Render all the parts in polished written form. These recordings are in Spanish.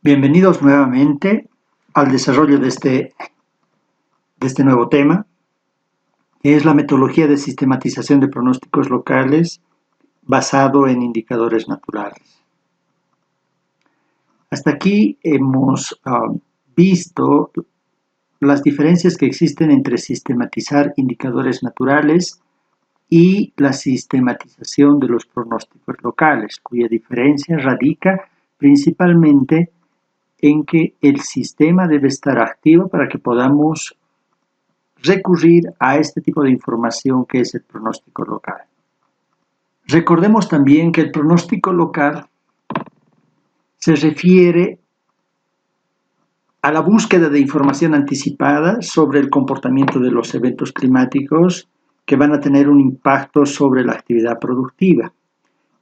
Bienvenidos nuevamente al desarrollo de este nuevo tema, que es la metodología de sistematización de pronósticos locales basado en indicadores naturales. Hasta aquí hemos visto las diferencias que existen entre sistematizar indicadores naturales y la sistematización de los pronósticos locales, cuya diferencia radica principalmente en que el sistema debe estar activo para que podamos recurrir a este tipo de información que es el pronóstico local. Recordemos también que el pronóstico local se refiere a la búsqueda de información anticipada sobre el comportamiento de los eventos climáticos que van a tener un impacto sobre la actividad productiva.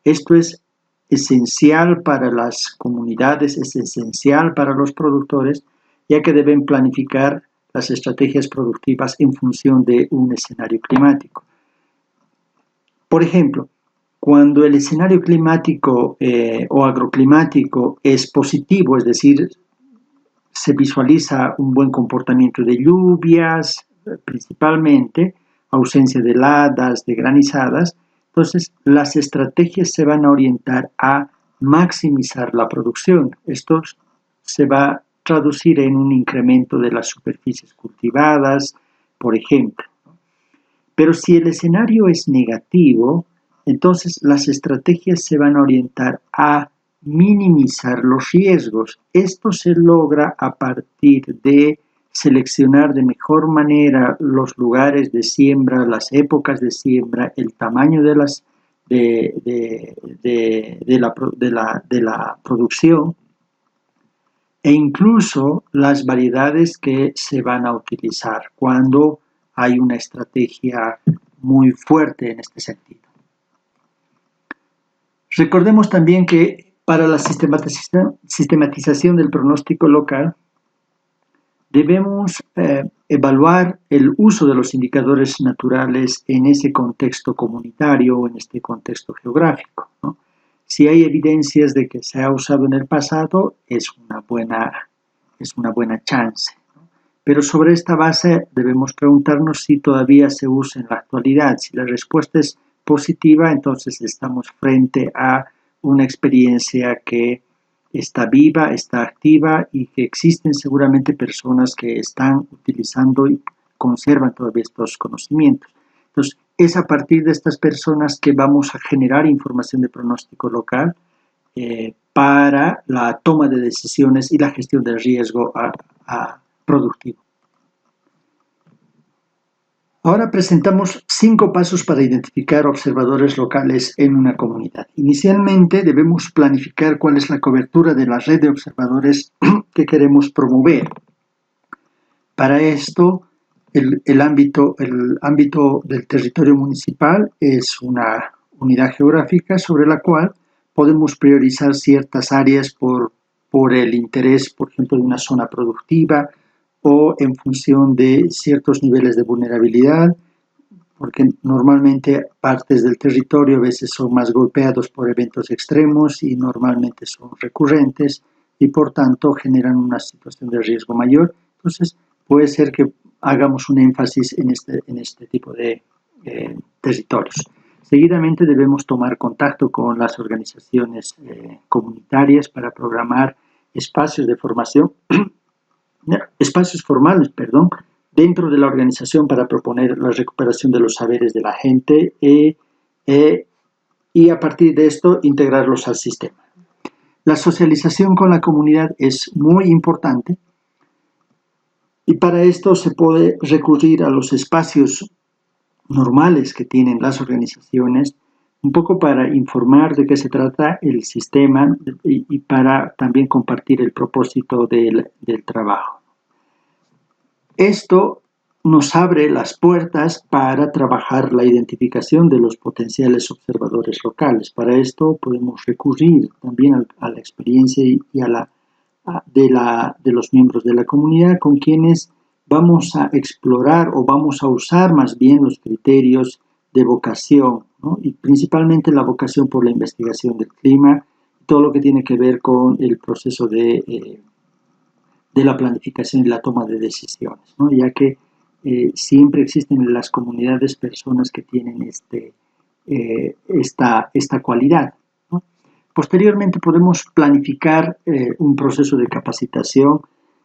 Esto es esencial para las comunidades, es esencial para los productores, ya que deben planificar las estrategias productivas en función de un escenario climático. Por ejemplo, cuando el escenario climático o agroclimático es positivo, es decir, se visualiza un buen comportamiento de lluvias, principalmente, ausencia de heladas, de granizadas, entonces las estrategias se van a orientar a maximizar la producción. Esto se va a traducir en un incremento de las superficies cultivadas, por ejemplo. Pero si el escenario es negativo, entonces las estrategias se van a orientar a minimizar los riesgos. Esto se logra a partir de seleccionar de mejor manera los lugares de siembra, las épocas de siembra, el tamaño de la producción e incluso las variedades que se van a utilizar cuando hay una estrategia muy fuerte en este sentido. Recordemos también que para la sistematización del pronóstico local debemos evaluar el uso de los indicadores naturales en ese contexto comunitario o en este contexto geográfico, ¿no? Si hay evidencias de que se ha usado en el pasado, es una buena chance, ¿no? Pero sobre esta base debemos preguntarnos si todavía se usa en la actualidad. Si la respuesta es positiva, entonces estamos frente a una experiencia que está viva, está activa y que existen seguramente personas que están utilizando y conservan todavía estos conocimientos. Entonces, es a partir de estas personas que vamos a generar información de pronóstico local para la toma de decisiones y la gestión del riesgo productivo. Ahora presentamos 5 pasos para identificar observadores locales en una comunidad. Inicialmente debemos planificar cuál es la cobertura de la red de observadores que queremos promover. Para esto, el ámbito del territorio municipal es una unidad geográfica sobre la cual podemos priorizar ciertas áreas por el interés, por ejemplo, de una zona productiva, o en función de ciertos niveles de vulnerabilidad, porque normalmente partes del territorio a veces son más golpeados por eventos extremos y normalmente son recurrentes y por tanto generan una situación de riesgo mayor. Entonces puede ser que hagamos un énfasis en este tipo de territorios. Seguidamente debemos tomar contacto con las organizaciones comunitarias para programar espacios formales, dentro de la organización para proponer la recuperación de los saberes de la gente y a partir de esto integrarlos al sistema. La socialización con la comunidad es muy importante y para esto se puede recurrir a los espacios normales que tienen las organizaciones, un poco para informar de qué se trata el sistema y para también compartir el propósito del trabajo. Esto nos abre las puertas para trabajar la identificación de los potenciales observadores locales. Para esto podemos recurrir también a la experiencia y de los miembros de la comunidad con quienes vamos a explorar o vamos a usar más bien los criterios de vocación, ¿no? Y principalmente la vocación por la investigación del clima, todo lo que tiene que ver con el proceso de la planificación y la toma de decisiones, ¿no? Ya que siempre existen en las comunidades personas que tienen esta cualidad, ¿no? Posteriormente podemos planificar un proceso de capacitación.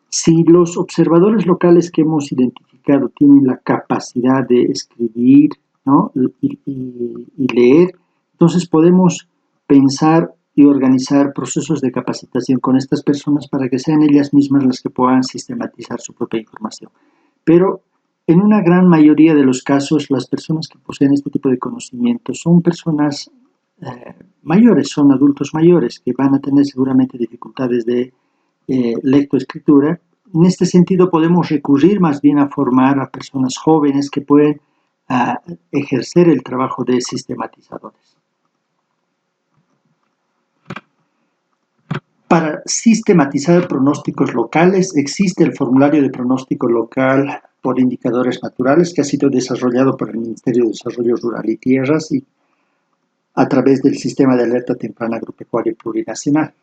Si los observadores locales que hemos identificado tienen la capacidad de escribir, ¿no? y leer, entonces podemos pensar y organizar procesos de capacitación con estas personas para que sean ellas mismas las que puedan sistematizar su propia información. Pero en una gran mayoría de los casos, las personas que poseen este tipo de conocimientos son personas mayores, son adultos mayores que van a tener seguramente dificultades de lectoescritura. En este sentido, podemos recurrir más bien a formar a personas jóvenes que pueden ejercer el trabajo de sistematizadores. Para sistematizar pronósticos locales, existe el formulario de pronóstico local por indicadores naturales que ha sido desarrollado por el Ministerio de Desarrollo Rural y Tierras y a través del Sistema de Alerta Temprana Agropecuario Plurinacional.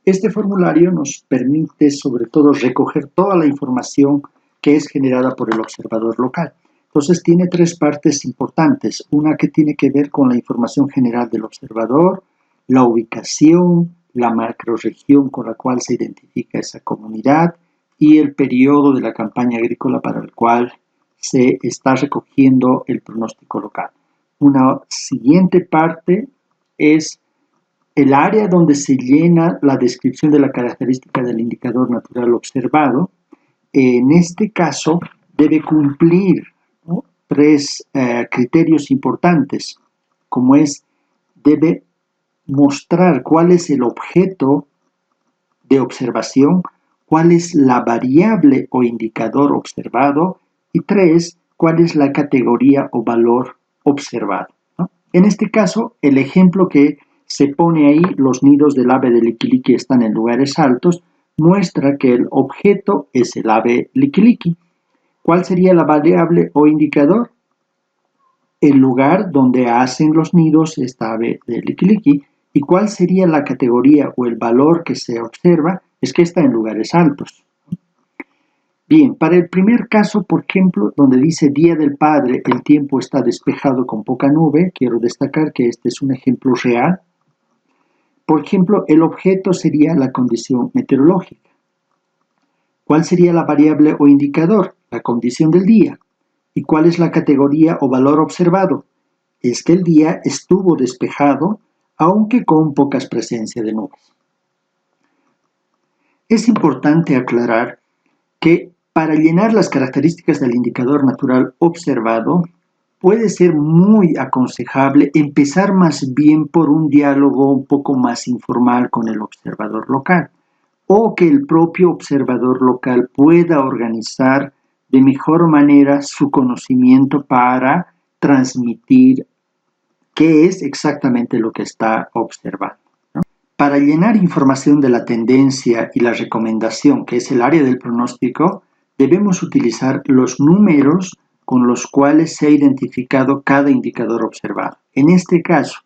Este formulario nos permite, sobre todo, recoger toda la información que es generada por el observador local. Entonces, tiene tres partes importantes. Una que tiene que ver con la información general del observador, la ubicación, la macrorregión con la cual se identifica esa comunidad y el periodo de la campaña agrícola para el cual se está recogiendo el pronóstico local. Una siguiente parte es el área donde se llena la descripción de la característica del indicador natural observado. En este caso, debe cumplir, ¿no?, tres criterios importantes, como es, debe mostrar cuál es el objeto de observación, cuál es la variable o indicador observado y tres, cuál es la categoría o valor observado, ¿no? En este caso, el ejemplo que se pone ahí, los nidos del ave de liquiliqui están en lugares altos, muestra que el objeto es el ave liquiliqui. ¿Cuál sería la variable o indicador? El lugar donde hacen los nidos esta ave de liquiliqui. ¿Y cuál sería la categoría o el valor que se observa? Es que está en lugares altos. Bien, para el primer caso, por ejemplo, donde dice Día del Padre, el tiempo está despejado con poca nube, quiero destacar que este es un ejemplo real. Por ejemplo, el objeto sería la condición meteorológica. ¿Cuál sería la variable o indicador? La condición del día. ¿Y cuál es la categoría o valor observado? Es que el día estuvo despejado, aunque con pocas presencia de nubes. Es importante aclarar que para llenar las características del indicador natural observado, puede ser muy aconsejable empezar más bien por un diálogo un poco más informal con el observador local, o que el propio observador local pueda organizar de mejor manera su conocimiento para transmitir qué es exactamente lo que está observando, ¿no? Para llenar información de la tendencia y la recomendación, que es el área del pronóstico, debemos utilizar los números con los cuales se ha identificado cada indicador observado. En este caso,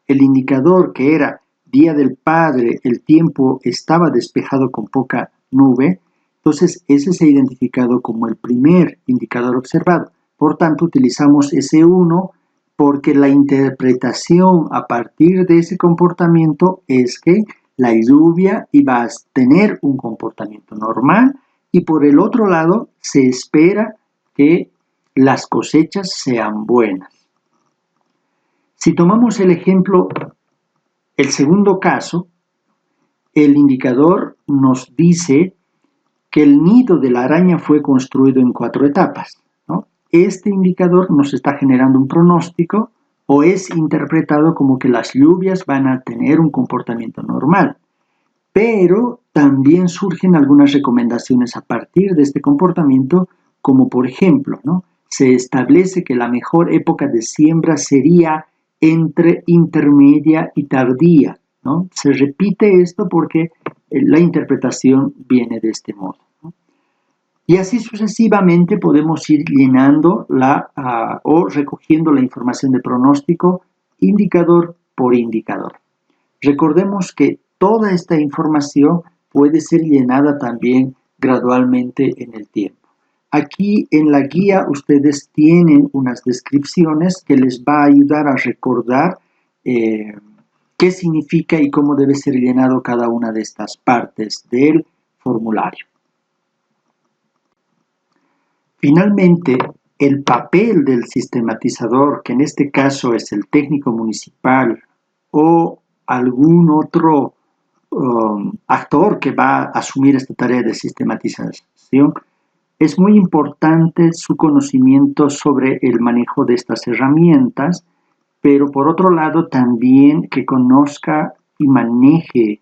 el indicador que era Día del Padre, el tiempo estaba despejado con poca nube, entonces ese se ha identificado como el primer indicador observado. Por tanto, utilizamos ese 1 porque la interpretación a partir de ese comportamiento es que la lluvia iba a tener un comportamiento normal y por el otro lado se espera que las cosechas sean buenas. Si tomamos el ejemplo, el segundo caso, el indicador nos dice que el nido de la araña fue construido en 4 etapas, ¿no? Este indicador nos está generando un pronóstico o es interpretado como que las lluvias van a tener un comportamiento normal. Pero también surgen algunas recomendaciones a partir de este comportamiento, como por ejemplo, ¿no?, se establece que la mejor época de siembra sería entre intermedia y tardía, ¿no? Se repite esto porque la interpretación viene de este modo, ¿no? Y así sucesivamente podemos ir llenando o recogiendo la información de pronóstico indicador por indicador. Recordemos que toda esta información puede ser llenada también gradualmente en el tiempo. Aquí en la guía ustedes tienen unas descripciones que les va a ayudar a recordar qué significa y cómo debe ser llenado cada una de estas partes del formulario. Finalmente, el papel del sistematizador, que en este caso es el técnico municipal o algún otro actor que va a asumir esta tarea de sistematización, es muy importante su conocimiento sobre el manejo de estas herramientas, pero por otro lado también que conozca y maneje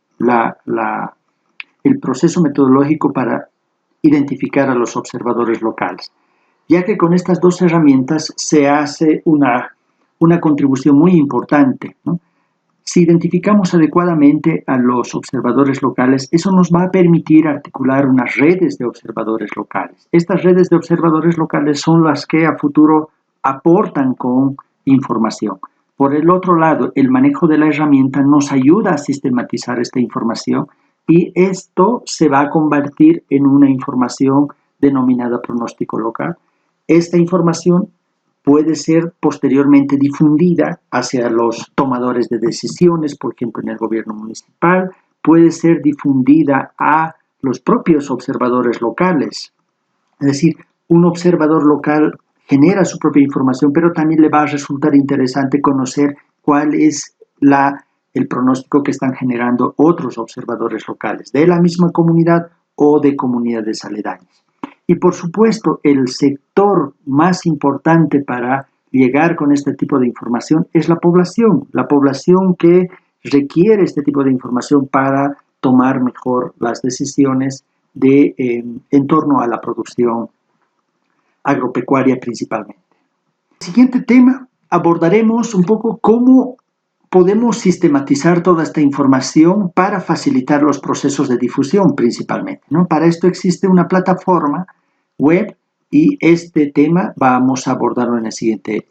el proceso metodológico para identificar a los observadores locales, ya que con estas dos herramientas se hace una contribución muy importante, ¿no? Si identificamos adecuadamente a los observadores locales, eso nos va a permitir articular unas redes de observadores locales. Estas redes de observadores locales son las que a futuro aportan con información. Por el otro lado, el manejo de la herramienta nos ayuda a sistematizar esta información y esto se va a convertir en una información denominada pronóstico local. Esta información puede ser posteriormente difundida hacia los tomadores de decisiones, por ejemplo en el gobierno municipal, puede ser difundida a los propios observadores locales. Es decir, un observador local genera su propia información, pero también le va a resultar interesante conocer cuál es el pronóstico que están generando otros observadores locales, de la misma comunidad o de comunidades aledañas. Y por supuesto, el sector más importante para llegar con este tipo de información es la población que requiere este tipo de información para tomar mejor las decisiones en torno a la producción agropecuaria principalmente. El siguiente tema, abordaremos un poco cómo podemos sistematizar toda esta información para facilitar los procesos de difusión principalmente, ¿no? Para esto existe una plataforma web y este tema vamos a abordarlo en el siguiente